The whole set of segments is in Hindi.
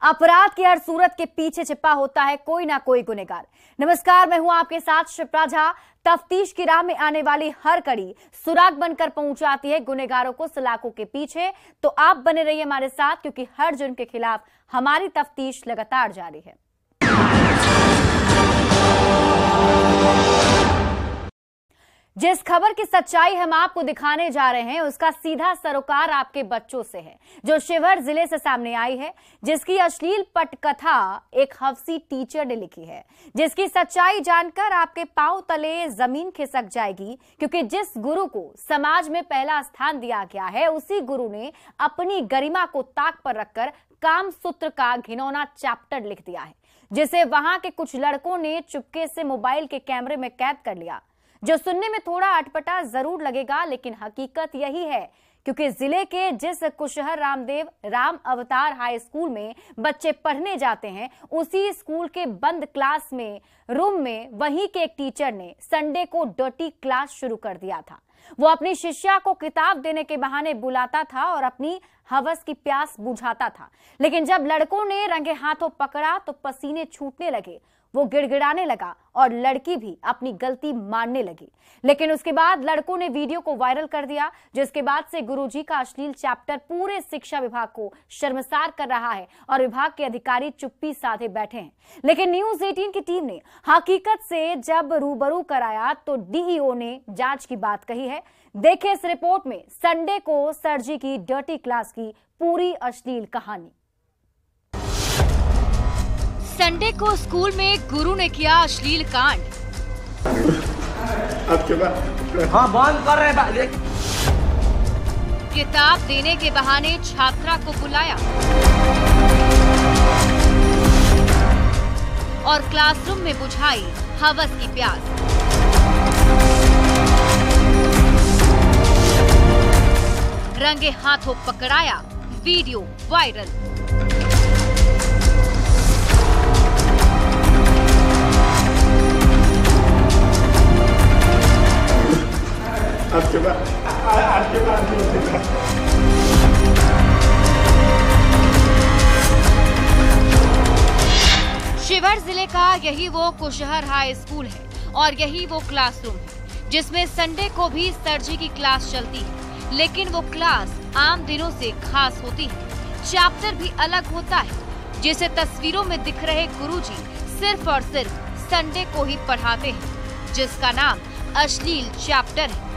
अपराध की हर सूरत के पीछे छिपा होता है कोई ना कोई गुनहगार। नमस्कार, मैं हूं आपके साथ शिप्रा झा। तफ्तीश की राह में आने वाली हर कड़ी सुराग बनकर पहुंचाती है गुनहगारों को सलाखों के पीछे। तो आप बने रहिए हमारे साथ, क्योंकि हर जुर्म के खिलाफ हमारी तफ्तीश लगातार जारी है। जिस खबर की सच्चाई हम आपको दिखाने जा रहे हैं उसका सीधा सरोकार आपके बच्चों से है, जो शिवहर जिले से सामने आई है, जिसकी अश्लील पटकथा एक हवसी टीचर ने लिखी है, जिसकी सच्चाई जानकर आपके पांव तले जमीन खिसक जाएगी। क्योंकि जिस गुरु को समाज में पहला स्थान दिया गया है, उसी गुरु ने अपनी गरिमा को ताक पर रखकर काम सूत्र का घिनौना चैप्टर लिख दिया है, जिसे वहां के कुछ लड़कों ने चुपके से मोबाइल के कैमरे में कैद कर लिया। जो सुनने में थोड़ा अटपटा जरूर लगेगा, लेकिन हकीकत यही है। क्योंकि जिले के जिस कुशहर रामदेव राम अवतार हाई स्कूल में बच्चे पढ़ने जाते हैं, उसी स्कूल के बंद क्लास में रूम में वहीं के एक टीचर ने संडे को डर्टी क्लास शुरू कर दिया था। वो अपनी शिष्या को किताब देने के बहाने बुलाता था और अपनी हवस की प्यास बुझाता था। लेकिन जब लड़कों ने रंगे हाथों पकड़ा तो पसीने छूटने लगे, वो गिड़गिड़ाने लगा और लड़की भी अपनी गलती मानने लगी। लेकिन उसके बाद लड़कों ने वीडियो को वायरल कर दिया, जिसके बाद से गुरुजी का अश्लील चैप्टर पूरे शिक्षा विभाग को शर्मसार कर रहा है और विभाग के अधिकारी चुप्पी साधे बैठे हैं। लेकिन न्यूज 18 की टीम ने हकीकत से जब रूबरू कराया तो डीईओ ने जांच की बात कही है। देखिए इस रिपोर्ट में संडे को सर जी की डर्टी क्लास की पूरी अश्लील कहानी। संडे को स्कूल में गुरु ने किया अश्लील कांड। हाँ, बंद कर रहे हैं। किताब देने के बहाने छात्रा को बुलाया और क्लासरूम में बुझाई हवस की प्यास। रंगे हाथों पकड़ाया, वीडियो वायरल। शिवहर जिले का यही वो कुशहर हाई स्कूल है और यही वो क्लासरूम है जिसमें संडे को भी सर जी की क्लास चलती है। लेकिन वो क्लास आम दिनों से खास होती है, चैप्टर भी अलग होता है, जिसे तस्वीरों में दिख रहे गुरुजी सिर्फ और सिर्फ संडे को ही पढ़ाते हैं, जिसका नाम अश्लील चैप्टर है।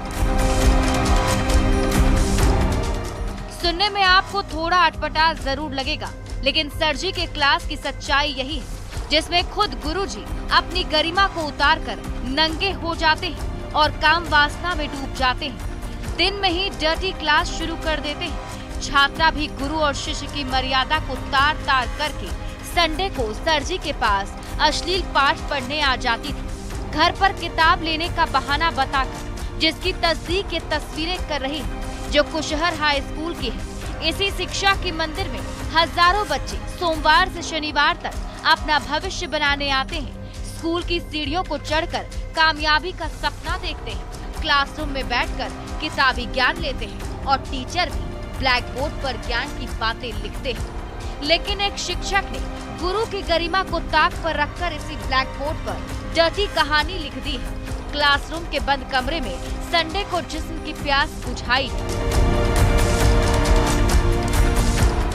सुनने में आपको थोड़ा अटपटा जरूर लगेगा, लेकिन सर जी के क्लास की सच्चाई यही है, जिसमें खुद गुरुजी अपनी गरिमा को उतारकर नंगे हो जाते हैं और काम वासना में डूब जाते हैं। दिन में ही डर्टी क्लास शुरू कर देते हैं। छात्रा भी गुरु और शिष्य की मर्यादा को तार तार करके संडे को सर जी के पास अश्लील पाठ पढ़ने आ जाती थी, घर पर किताब लेने का बहाना बताकर, जिसकी तस्दीक ये तस्वीरें कर रही है जो कुशहर हाई स्कूल की है। इसी शिक्षा के मंदिर में हजारों बच्चे सोमवार से शनिवार तक अपना भविष्य बनाने आते हैं। स्कूल की सीढ़ियों को चढ़कर कामयाबी का सपना देखते हैं, क्लासरूम में बैठकर किताबी ज्ञान लेते हैं और टीचर भी ब्लैक बोर्ड पर ज्ञान की बातें लिखते हैं। लेकिन एक शिक्षक ने गुरु की गरिमा को ताक पर रखकर इसी ब्लैक बोर्ड पर डर्टी कहानी लिख दी है। क्लासरूम के बंद कमरे में संडे को जिस्म की प्यास बुझाई,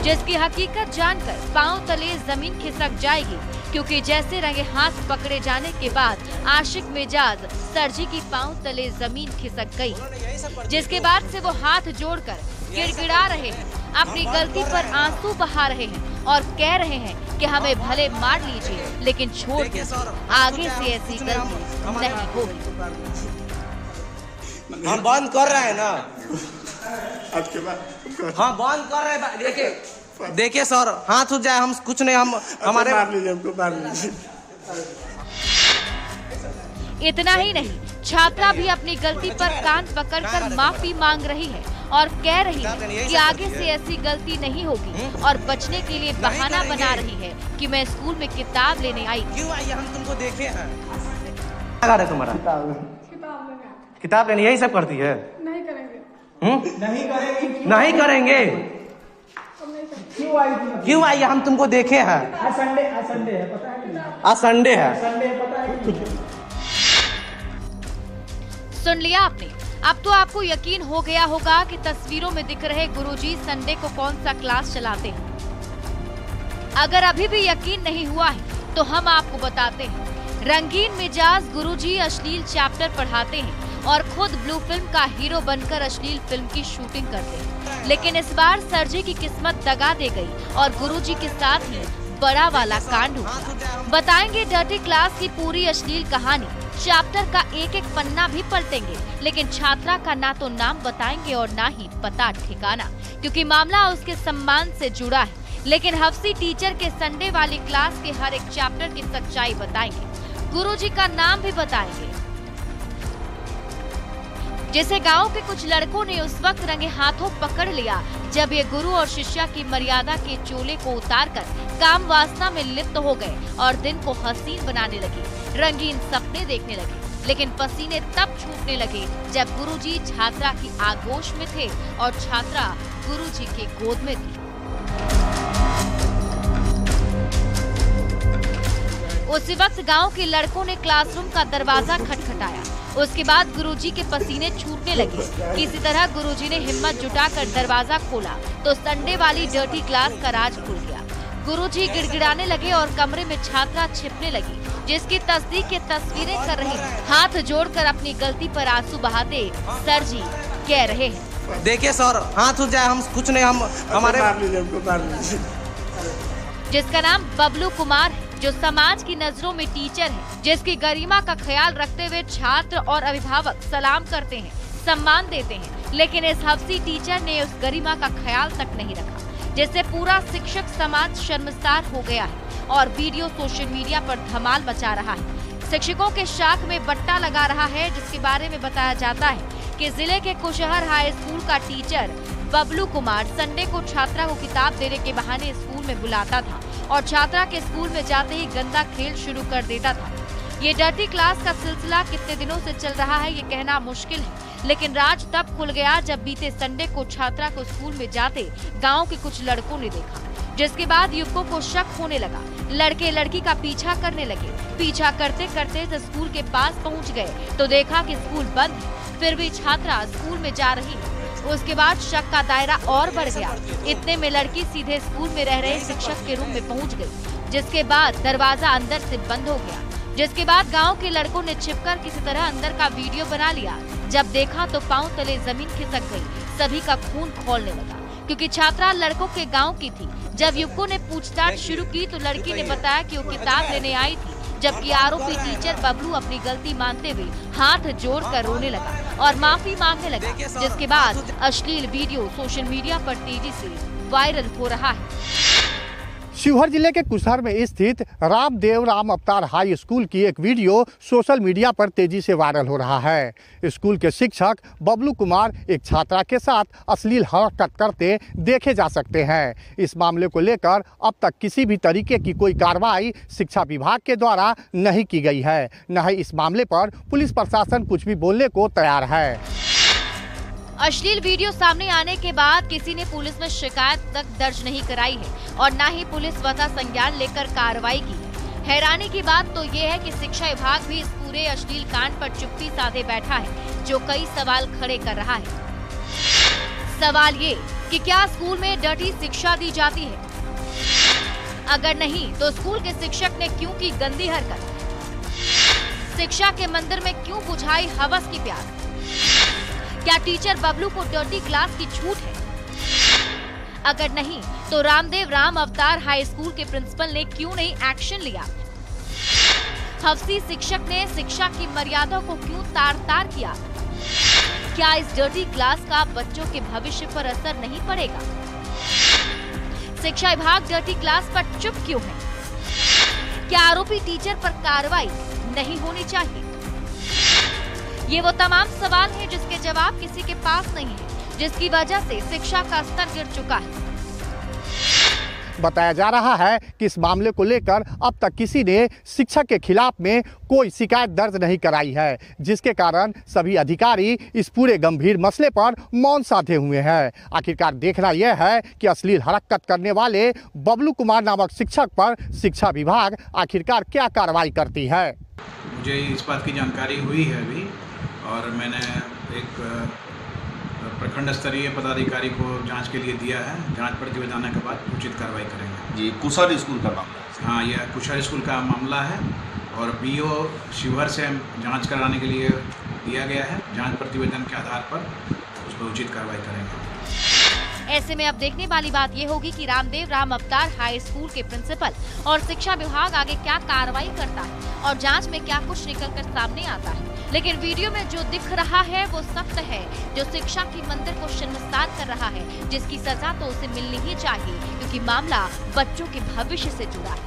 जिसकी हकीकत जानकर पांव तले जमीन खिसक जाएगी। क्योंकि जैसे रंगे हाथ पकड़े जाने के बाद आशिक मिजाज सर जी की पांव तले जमीन खिसक गई, जिसके बाद से वो हाथ जोड़कर गिड़गिड़ा रहे हैं, अपनी गलती पर आंसू बहा रहे हैं और कह रहे हैं कि हमें भले मार लीजिए, लेकिन छोड़ दीजिए, आगे से ऐसी गलती नहीं होगी। हम बंद कर रहे हैं ना, हाँ बंद कर रहे हैं। देखिए सर, हाथ उठ जाए, हम कुछ नहीं, हम हमारे मार लीजिए, हमको मार लीजिए। इतना ही नहीं, छात्रा भी अपनी गलती पर कान पकड़कर माफी मांग रही है और कह रही है कि आगे से ऐसी गलती नहीं होगी और बचने के लिए बहाना बना रही है कि मैं स्कूल में किताब लेने आई। क्यों आई? हम तुमको देखे हैं। क्या है तुम्हारा? किताब लेने यही सब करती है? नहीं करेंगे। नहीं करेंगे। नहीं करेंगे। क्यों आई? हम तुमको देखे हैं। आज संडे है, पता है? आज संडे है। संडे है, पता है? सुन लिया आपने। अब तो आपको यकीन हो गया होगा कि तस्वीरों में दिख रहे गुरुजी संडे को कौन सा क्लास चलाते हैं। अगर अभी भी यकीन नहीं हुआ है तो हम आपको बताते हैं। रंगीन मिजाज गुरुजी अश्लील चैप्टर पढ़ाते हैं और खुद ब्लू फिल्म का हीरो बनकर अश्लील फिल्म की शूटिंग करते हैं। लेकिन इस बार सर जी की किस्मत दगा दे गई और गुरुजी के साथ ही बड़ा वाला कांड हुआ। बताएंगे डर्टी क्लास की पूरी अश्लील कहानी। चैप्टर का एक एक पन्ना भी पलटेंगे, लेकिन छात्रा का ना तो नाम बताएंगे और ना ही पता ठिकाना, क्योंकि मामला उसके सम्मान से जुड़ा है। लेकिन हफ्सी टीचर के संडे वाली क्लास के हर एक चैप्टर की सच्चाई बताएंगे, गुरुजी का नाम भी बताएंगे, जिसे गांव के कुछ लड़कों ने उस वक्त रंगे हाथों पकड़ लिया जब ये गुरु और शिष्या की मर्यादा के चोले को उतारकर काम वासना में लिप्त हो गए और दिन को हसीन बनाने लगे, रंगीन सपने देखने लगे। लेकिन पसीने तब छूटने लगे जब गुरुजी छात्रा की आगोश में थे और छात्रा गुरुजी के गोद में थी। उसी वक्त गांव के लड़कों ने क्लासरूम का दरवाजा खटखटाया। उसके बाद गुरुजी के पसीने छूटने लगे। किसी तरह गुरुजी ने हिम्मत जुटाकर दरवाजा खोला तो संडे वाली डर्टी क्लास का राज खुल गया। गुरुजी गिड़गिड़ाने लगे और कमरे में छात्रा छिपने लगी, जिसकी तस्दीक के तस्वीरें कर रही। हाथ जोड़कर अपनी गलती पर आंसू बहाते सर जी कह रहे हैं, देखिए सर, हाथ हो जाए, हम कुछ नहीं, हम हमारे जिसका नाम बबलू कुमार है, जो समाज की नजरों में टीचर है, जिसकी गरिमा का ख्याल रखते हुए छात्र और अभिभावक सलाम करते हैं, सम्मान देते हैं। लेकिन इस हफ्सी टीचर ने उस गरिमा का ख्याल तक नहीं रखा, जिससे पूरा शिक्षक समाज शर्मसार हो गया है और वीडियो सोशल मीडिया पर धमाल मचा रहा है। शिक्षकों के शाख में बट्टा लगा रहा है, जिसके बारे में बताया जाता है कि जिले के कुशहर हाई स्कूल का टीचर बबलू कुमार संडे को छात्रा को किताब देने के बहाने स्कूल में बुलाता था और छात्रा के स्कूल में जाते ही गंदा खेल शुरू कर देता था। ये डर्टी क्लास का सिलसिला कितने दिनों से चल रहा है ये कहना मुश्किल है, लेकिन राज तब खुल गया जब बीते संडे को छात्रा को स्कूल में जाते गांव के कुछ लड़कों ने देखा, जिसके बाद युवकों को शक होने लगा। लड़के लड़की का पीछा करने लगे। पीछा करते करते जब स्कूल के पास पहुंच गए तो देखा कि स्कूल बंद है, फिर भी छात्रा स्कूल में जा रही है। उसके बाद शक का दायरा और बढ़ गया। इतने में लड़की सीधे स्कूल में रह रहे शिक्षक के रूम में पहुंच गई, जिसके बाद दरवाजा अंदर से बंद हो गया। जिसके बाद गांव के लड़कों ने छिपकर किसी तरह अंदर का वीडियो बना लिया। जब देखा तो पांव तले जमीन खिसक गई। सभी का खून खौलने लगा, क्योंकि छात्रा लड़कों के गाँव की थी। जब युवकों ने पूछताछ शुरू की तो लड़की ने बताया कि वो किताब लेने आई थी, जबकि आरोपी टीचर बबलू अपनी गलती मानते हुए हाथ जोड़कर रोने लगा और माफी मांगने लगा। जिसके बाद अश्लील वीडियो सोशल मीडिया पर तेजी से वायरल हो रहा है। शिवहर जिले के कुशहर में स्थित रामदेव राम अवतार हाई स्कूल की एक वीडियो सोशल मीडिया पर तेजी से वायरल हो रहा है। स्कूल के शिक्षक बबलू कुमार एक छात्रा के साथ अश्लील हरकत करते देखे जा सकते हैं। इस मामले को लेकर अब तक किसी भी तरीके की कोई कार्रवाई शिक्षा विभाग के द्वारा नहीं की गई है, न ही इस मामले पर पुलिस प्रशासन कुछ भी बोलने को तैयार है। अश्लील वीडियो सामने आने के बाद किसी ने पुलिस में शिकायत तक दर्ज नहीं कराई है और न ही पुलिस स्वतः संज्ञान लेकर कार्रवाई की है। हैरानी की बात तो ये है कि शिक्षा विभाग भी इस पूरे अश्लील कांड पर चुप्पी साधे बैठा है, जो कई सवाल खड़े कर रहा है। सवाल ये कि क्या स्कूल में डर्टी शिक्षा दी जाती है? अगर नहीं तो स्कूल के शिक्षक ने क्यों की गंदी हरकत? शिक्षा के मंदिर में क्यों बुझाई हवस की प्यास? क्या टीचर बबलू को डर्टी क्लास की छूट है? अगर नहीं तो रामदेव राम अवतार हाई स्कूल के प्रिंसिपल ने क्यों नहीं एक्शन लिया? हफ्सी शिक्षक ने शिक्षा की मर्यादा को क्यों तार-तार किया? क्या इस डर्टी क्लास का बच्चों के भविष्य पर असर नहीं पड़ेगा? शिक्षा विभाग डर्टी क्लास पर चुप क्यों है? क्या आरोपी टीचर पर कार्रवाई नहीं होनी चाहिए? ये वो तमाम सवाल हैं जिसके जवाब किसी के पास नहीं है, जिसकी वजह से शिक्षा का स्तर गिर चुका है। बताया जा रहा है कि इस मामले को लेकर अब तक किसी ने शिक्षक के खिलाफ में कोई शिकायत दर्ज नहीं कराई है, जिसके कारण सभी अधिकारी इस पूरे गंभीर मसले पर मौन साधे हुए हैं। आखिरकार देखना यह है कि अश्लील हरकत करने वाले बबलू कुमार नामक शिक्षक पर शिक्षा विभाग आखिरकार क्या कार्रवाई करती है। मुझे इस बात की जानकारी हुई है अभी, और मैंने एक प्रखंड स्तरीय पदाधिकारी को जांच के लिए दिया है। जांच प्रतिवेदन आने के बाद उचित कार्रवाई करेंगे। जी, कुशल स्कूल का मामला? हाँ, यह कुशल स्कूल का मामला है और बीओ शिवहर से जांच कराने के लिए दिया गया है। जांच प्रतिवेदन के आधार पर उस पर उचित कार्रवाई करेंगे। ऐसे में अब देखने वाली बात ये होगी कि रामदेव राम अवतार हाई स्कूल के प्रिंसिपल और शिक्षा विभाग आगे क्या कार्रवाई करता है और जांच में क्या कुछ निकलकर सामने आता है। लेकिन वीडियो में जो दिख रहा है वो सत्य है, जो शिक्षा के मंदिर को शर्मसार कर रहा है, जिसकी सजा तो उसे मिलनी ही चाहिए, क्योंकि मामला बच्चों के भविष्य से जुड़ा है,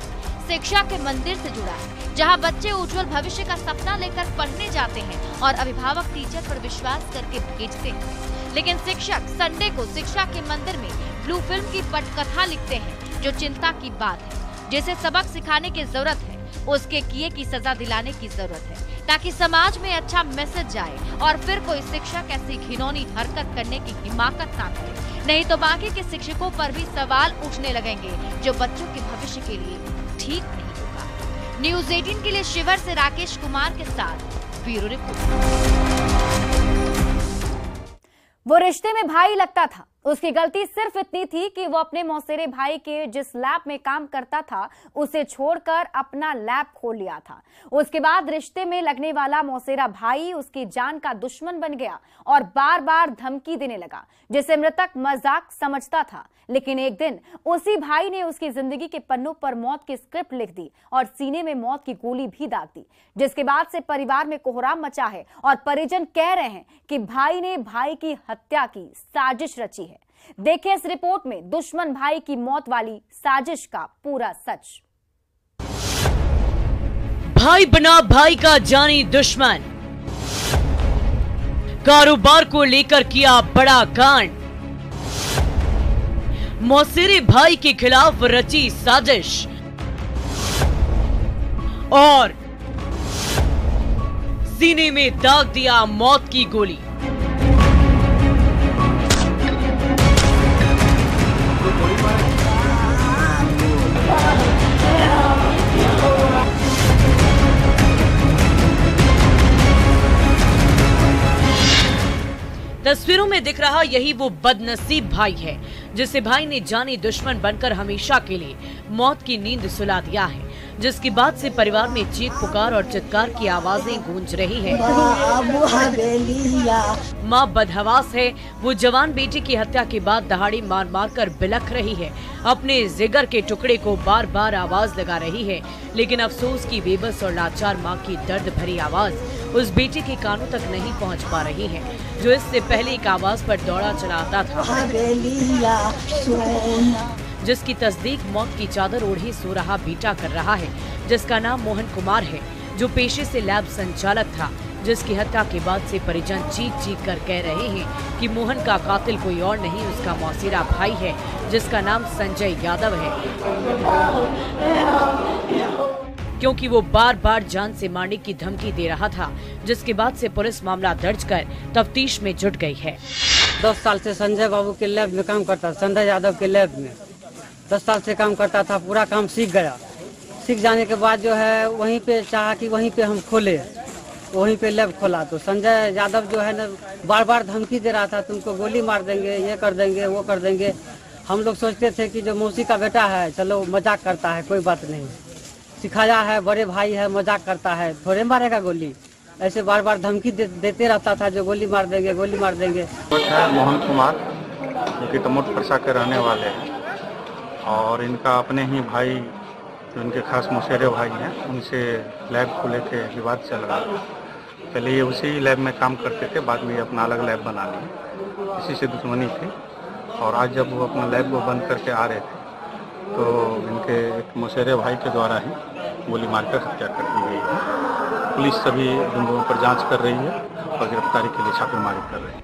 शिक्षा के मंदिर से जुड़ा है, जहां बच्चे उज्जवल भविष्य का सपना लेकर पढ़ने जाते हैं और अभिभावक टीचर पर विश्वास करके भेजते हैं। लेकिन शिक्षक संडे को शिक्षा के मंदिर में ब्लू फिल्म की पटकथा लिखते हैं, जो चिंता की बात है। जिसे सबक सिखाने की जरूरत है, उसके किए की सजा दिलाने की जरूरत है, ताकि समाज में अच्छा मैसेज जाए और फिर कोई शिक्षक ऐसी घिनौनी हरकत करने की हिम्मत ना करे। नहीं तो बाकी के शिक्षकों पर भी सवाल उठने लगेंगे, जो बच्चों के भविष्य के लिए ठीक नहीं होगा। न्यूज़ 18 के लिए शिवहर से राकेश कुमार के साथ ब्यूरो रिपोर्ट। वो रिश्ते में भाई लगता था, उसकी गलती सिर्फ इतनी थी कि वो अपने मौसेरे भाई के जिस लैब में काम करता था उसे छोड़कर अपना लैब खोल लिया था। उसके बाद रिश्ते में लगने वाला मौसेरा भाई उसकी जान का दुश्मन बन गया और बार बार धमकी देने लगा, जिसे मृतक मजाक समझता था। लेकिन एक दिन उसी भाई ने उसकी जिंदगी के पन्नों पर मौत की स्क्रिप्ट लिख दी और सीने में मौत की गोली भी दाग दी, जिसके बाद से परिवार में कोहराम मचा है और परिजन कह रहे हैं कि भाई ने भाई की हत्या की साजिश रची है। देखिए इस रिपोर्ट में दुश्मन भाई की मौत वाली साजिश का पूरा सच। भाई बना भाई का जानी दुश्मन, कारोबार को लेकर किया बड़ा कांड, मौसेरे भाई के खिलाफ रची साजिश और सीने में दाग दिया मौत की गोली। तस्वीरों में दिख रहा यही वो बदनसीब भाई है, जिसे भाई ने जानी दुश्मन बनकर हमेशा के लिए मौत की नींद सुला दिया है, जिसके बाद से परिवार में चीख पुकार और चित्कार की आवाजें गूंज रही है। माँ बदहवास है, वो जवान बेटी की हत्या के बाद दहाड़ी मार मार कर बिलख रही है, अपने जिगर के टुकड़े को बार बार आवाज लगा रही है। लेकिन अफसोस की बेबस और लाचार माँ की दर्द भरी आवाज उस बेटी के कानों तक नहीं पहुंच पा रही है, जो इससे पहले एक आवाज पर दौड़ा चला आता था, जिसकी तस्दीक मौत की चादर ओढ़े सो रहा बेटा कर रहा है, जिसका नाम मोहन कुमार है, जो पेशे से लैब संचालक था, जिसकी हत्या के बाद से परिजन चीख चीख कर कह रहे हैं कि मोहन का कातिल कोई और नहीं, उसका मौसेरा भाई है, जिसका नाम संजय यादव है, क्योंकि वो बार बार जान से मारने की धमकी दे रहा था, जिसके बाद से पुलिस मामला दर्ज कर तफ्तीश में जुट गई है। 10 साल से संजय बाबू के लैब में काम करता, संजय यादव के लैब में 10 साल से काम करता था, पूरा काम सीख गया। सीख जाने के बाद जो है वहीं पे चाहा कि वहीं पे हम खोले, वहीं पे लैब खोला। तो संजय यादव जो है ना बार बार धमकी दे रहा था, तुमको गोली मार देंगे, ये कर देंगे, वो कर देंगे। हम लोग सोचते थे कि जो मौसी का बेटा है, चलो मजाक करता है, कोई बात नहीं, सिखाया है, बड़े भाई है, मजाक करता है, थोड़े मारेगा गोली। ऐसे बार बार धमकी देते रहता था, जो गोली मार देंगे, गोली मार देंगे। मोहन कुमार जो कि तमोट परसा के रहने वाले हैं और इनका अपने ही भाई जो इनके खास मौसेरे भाई हैं, उनसे लैब को लेके विवाद चल रहा था। पहले ये उसी लैब में काम करते थे, बाद में अपना अलग लैब बना लिए, इसी से दुश्मनी थी। और आज जब वो अपना लैब को बंद करके आ रहे थे तो इनके एक मौसेरे भाई के द्वारा ही गोली मारकर हत्या कर दी गई है। पुलिस सभी बिंदुओं पर जांच कर रही है और गिरफ्तारी के लिए छापेमारी कर रही है।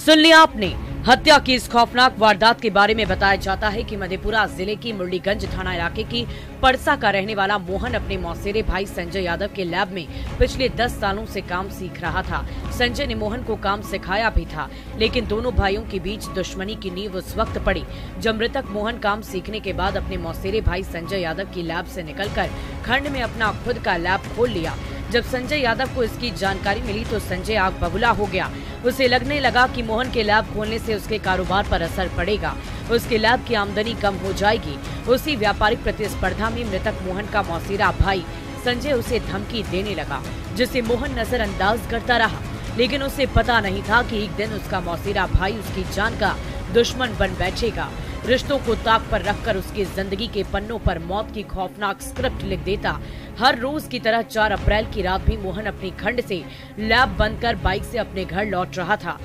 सुन लिया आपने, हत्या की इस खौफनाक वारदात के बारे में बताया जाता है कि मधेपुरा जिले की मुरलीगंज थाना इलाके की परसा का रहने वाला मोहन अपने मौसेरे भाई संजय यादव के लैब में पिछले 10 सालों से काम सीख रहा था। संजय ने मोहन को काम सिखाया भी था, लेकिन दोनों भाइयों के बीच दुश्मनी की नींव उस वक्त पड़ी जब मृतक मोहन काम सीखने के बाद अपने मौसेरे भाई संजय यादव की लैब से निकलकर खंड में अपना खुद का लैब खोल लिया। जब संजय यादव को इसकी जानकारी मिली तो संजय आग बबूला हो गया। उसे लगने लगा कि मोहन के लैब खोलने से उसके कारोबार पर असर पड़ेगा, उसके लैब की आमदनी कम हो जाएगी। उसी व्यापारिक प्रतिस्पर्धा में मृतक मोहन का मौसेरा भाई संजय उसे धमकी देने लगा, जिसे मोहन नजरअंदाज करता रहा। लेकिन उसे पता नहीं था कि एक दिन उसका मौसेरा भाई उसकी जान का दुश्मन बन बैठेगा। रिश्तों को ताक पर रखकर उसकी जिंदगी के पन्नों पर मौत की खौफनाक स्क्रिप्ट लिख देता। हर रोज की तरह 4 अप्रैल की रात भी मोहन अपनी खंड से लैब बंद कर बाइक से अपने घर लौट रहा था,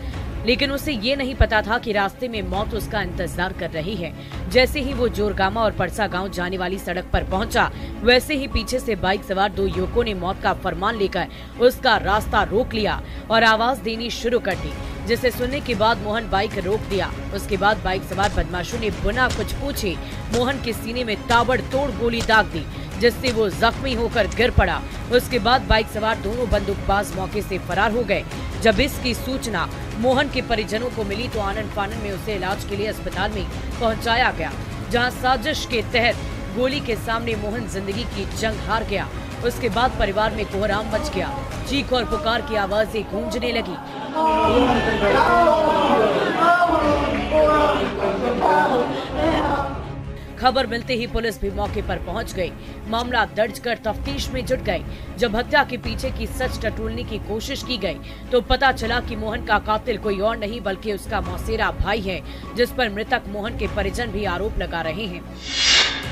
लेकिन उसे ये नहीं पता था कि रास्ते में मौत उसका इंतजार कर रही है। जैसे ही वो जोरगामा और परसा गांव जाने वाली सड़क पर पहुंचा, वैसे ही पीछे से बाइक सवार 2 युवकों ने मौत का फरमान लेकर उसका रास्ता रोक लिया और आवाज देनी शुरू कर दी, जिसे सुनने के बाद मोहन बाइक रोक दिया। उसके बाद बाइक सवार बदमाशों ने बिना कुछ पूछे मोहन के सीने में ताबड़तोड़ गोली दाग दी, जिससे वो जख्मी होकर गिर पड़ा। उसके बाद बाइक सवार दोनों बंदूकबाज मौके से फरार हो गए। जब इसकी सूचना मोहन के परिजनों को मिली तो आनन फानन में उसे इलाज के लिए अस्पताल में पहुंचाया गया, जहां साजिश के तहत गोली के सामने मोहन जिंदगी की जंग हार गया। उसके बाद परिवार में कोहराम मच गया, चीख और पुकार की आवाजें गूंजने लगी। खबर मिलते ही पुलिस भी मौके पर पहुंच गई, मामला दर्ज कर तफ्तीश में जुट गई। जब हत्या के पीछे की सच टटोलने की कोशिश की गई तो पता चला कि मोहन का कातिल कोई और नहीं बल्कि उसका मौसेरा भाई है, जिस पर मृतक मोहन के परिजन भी आरोप लगा रहे हैं।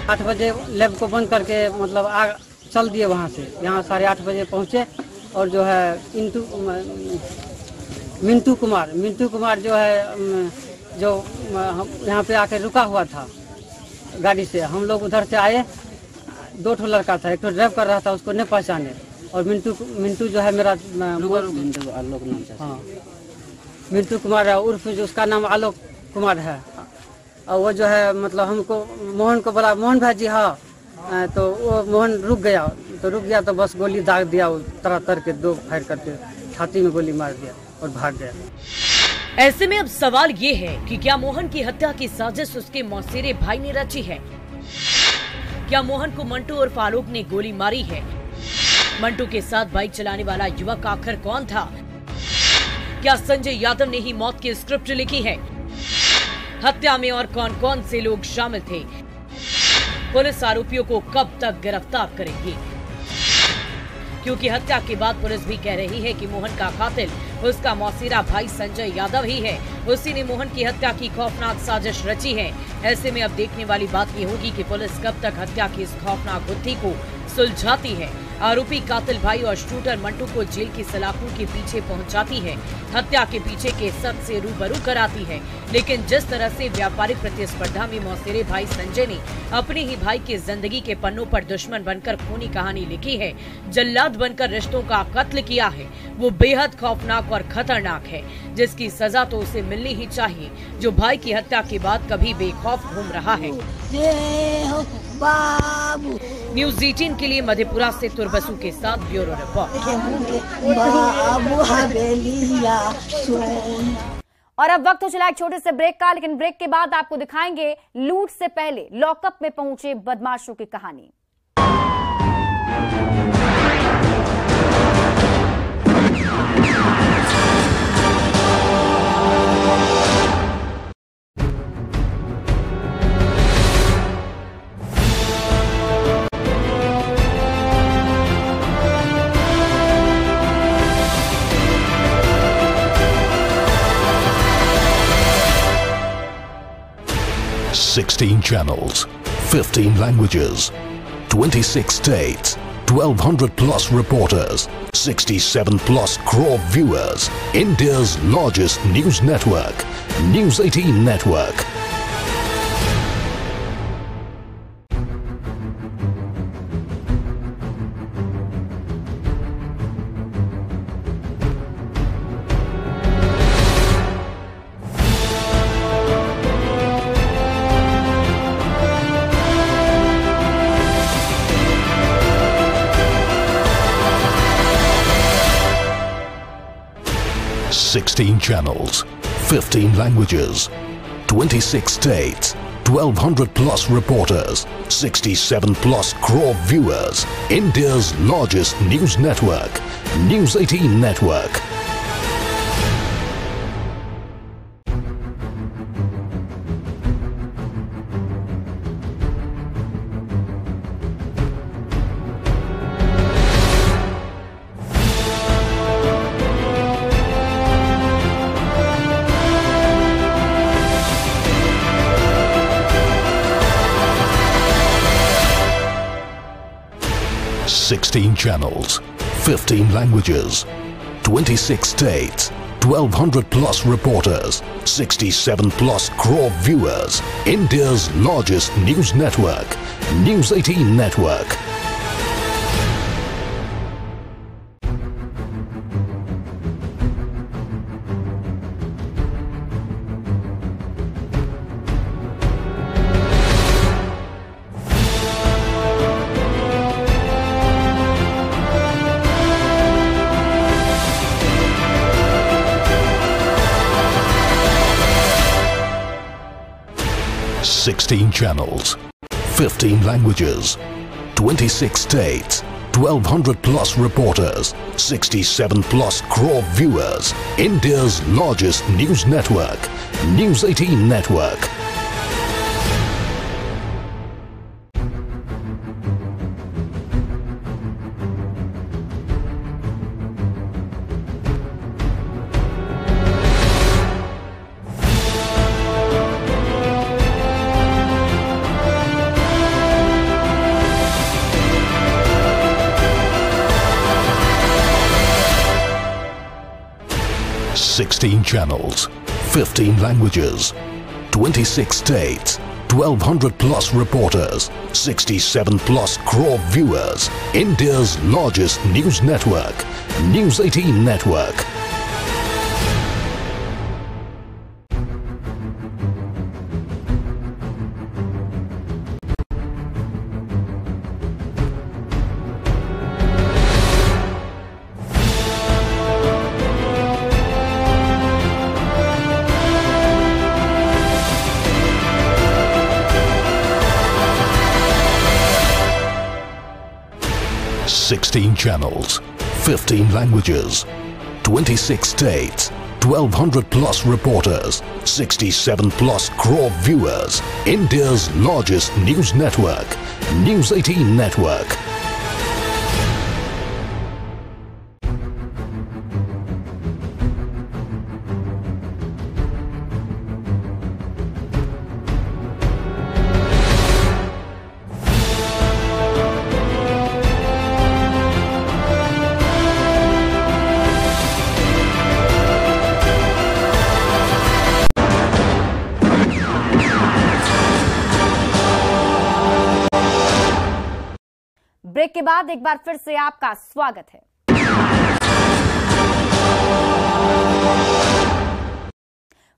8 बजे लैब को बंद करके मतलब आग चल दिए वहाँ से। यहाँ 8:30 बजे पहुँचे और जो है मिंटू कुमार जो है जो यहाँ पे आके रुका हुआ था गाड़ी से। हम लोग उधर से आए, 2 ठो लड़का था, एक तो ड्राइव कर रहा था, उसको नहीं पहचाने। और मिंटू जो है मेरा आलोक नाम से, हाँ मिंटू कुमार है, उर्फ जो उसका नाम आलोक कुमार है। और वो जो है मतलब हमको मोहन को बोला, मोहन भाई जी हाँ, तो वो मोहन रुक गया तो बस गोली दाग दिया, तरह के 2 फायर करके छाती में गोली मार दिया और भाग गया। ऐसे में अब सवाल ये है कि क्या मोहन की हत्या की साजिश उसके मौसेरे भाई ने रची है? क्या मोहन को मंटू और फारूक ने गोली मारी है? मंटू के साथ बाइक चलाने वाला युवक आखिर कौन था? क्या संजय यादव ने ही मौत की स्क्रिप्ट लिखी है? हत्या में और कौन कौन से लोग शामिल थे? पुलिस आरोपियों को कब तक गिरफ्तार करेगी? क्योंकि हत्या के बाद पुलिस भी कह रही है कि मोहन का कातिल उसका मौसेरा भाई संजय यादव ही है। उसी ने मोहन की हत्या की खौफनाक साजिश रची है। ऐसे में अब देखने वाली बात ये होगी कि पुलिस कब तक हत्या की इस खौफनाक गुत्थी को सुलझाती है, आरोपी कातिल भाई और शूटर मंटू को जेल की सलाखों के पीछे पहुंचाती है, हत्या के पीछे के सच से रूबरू कराती है। लेकिन जिस तरह से व्यापारिक प्रतिस्पर्धा में मौसेरे भाई संजय ने अपने ही भाई की जिंदगी के पन्नों पर दुश्मन बनकर खूनी कहानी लिखी है, जल्लाद बनकर रिश्तों का कत्ल किया है, वो बेहद खौफनाक और खतरनाक है, जिसकी सजा तो उसे मिलनी ही चाहिए, जो भाई की हत्या के बाद कभी बेखौफ घूम रहा है। न्यूज़ 18 के लिए मधेपुरा से तुरबसु के साथ ब्यूरो रिपोर्ट। और अब वक्त हो चला एक छोटे से ब्रेक का, लेकिन ब्रेक के बाद आपको दिखाएंगे लूट से पहले लॉकअप में पहुंचे बदमाशों की कहानी। Sixteen channels, 15 languages, 26 states, 1,200 plus reporters, 67 plus crore viewers. India's largest news network, News 18 Network. 16 channels, 15 languages, 26 states, 1200 plus reporters, 67 plus crore viewers. India's largest news network, News 18 Network. Sixteen channels, 15 languages, 26 states, 1200 plus reporters, 67 plus crore viewers. India's largest news network, News 18 Network. Sixteen channels, 15 languages, 26 states, 1200 plus reporters, 67 plus crore viewers. India's largest news network, News 18 Network. Sixteen channels, 15 languages, 26 states, 1200 plus reporters, 67 plus crore viewers. India's largest news network, News 18 Network. Sixteen channels, 15 languages, 26 states, 1200 plus reporters, 67 plus crore viewers. India's largest news network, News 18 Network. Break के बाद एक बार फिर से आपका स्वागत है।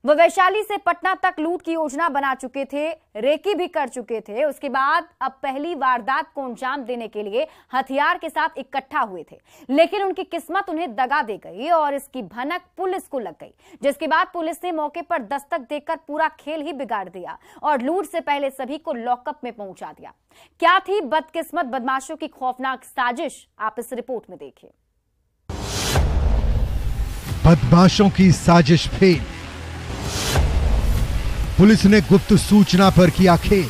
वो वैशाली से पटना तक लूट की योजना बना चुके थे, रेकी भी कर चुके थे। उसके बाद अब पहली वारदात को अंजाम देने के लिए हथियार के साथ इकट्ठा हुए थे, लेकिन उनकी किस्मत उन्हें दगा दे गई और इसकी भनक पुलिस को लग गई, जिसके बाद पुलिस ने मौके पर दस्तक देकर पूरा खेल ही बिगाड़ दिया और लूट से पहले सभी को लॉकअप में पहुंचा दिया। क्या थी बदकिस्मत बदमाशों की खौफनाक साजिश, आप इस रिपोर्ट में देखिए। बदमाशों की साजिश फेल, पुलिस ने गुप्त सूचना पर किया खेल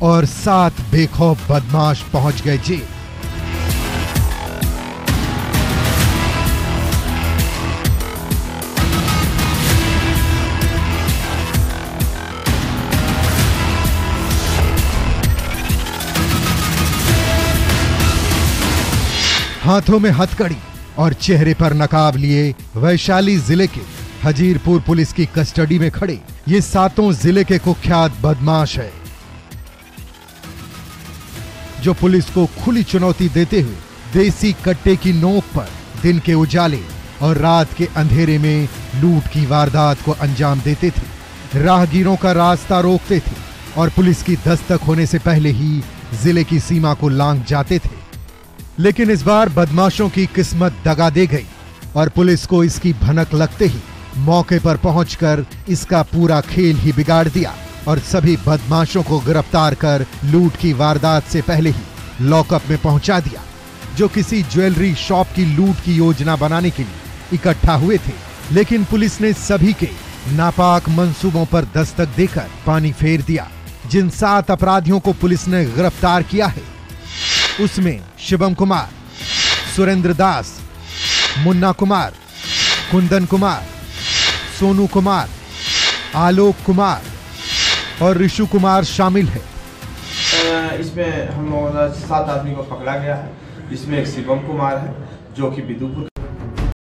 और 7 बेखौफ बदमाश पहुंच गए जेल। हाथों में हथकड़ी और चेहरे पर नकाब लिए वैशाली जिले के हजीरपुर पुलिस की कस्टडी में खड़े ये 7 जिले के कुख्यात बदमाश है, जो पुलिस को खुली चुनौती देते हुए देसी कट्टे की नोक पर दिन के उजाले और रात के अंधेरे में लूट की वारदात को अंजाम देते थे, राहगीरों का रास्ता रोकते थे और पुलिस की दस्तक होने से पहले ही जिले की सीमा को लांघ जाते थे। लेकिन इस बार बदमाशों की किस्मत दगा दे गई और पुलिस को इसकी भनक लगते ही मौके पर पहुंचकर इसका पूरा खेल ही बिगाड़ दिया और सभी बदमाशों को गिरफ्तार कर लूट की वारदात से पहले ही लॉकअप में पहुंचा दिया, जो किसी ज्वेलरी शॉप की लूट की योजना बनाने के लिए इकट्ठा हुए थे। लेकिन पुलिस ने सभी के नापाक मंसूबों पर दस्तक देकर पानी फेर दिया। जिन 7 अपराधियों को पुलिस ने गिरफ्तार किया है उसमें शिवम कुमार, सुरेंद्र दास, मुन्ना कुमार, कुंदन कुमार, सोनू कुमार, आलोक कुमार और ऋषु कुमार शामिल है। इसमें हम लोगों ने 7 आदमी को पकड़ा गया है। इसमें एक शिवम कुमार है जो कि बिदुपुर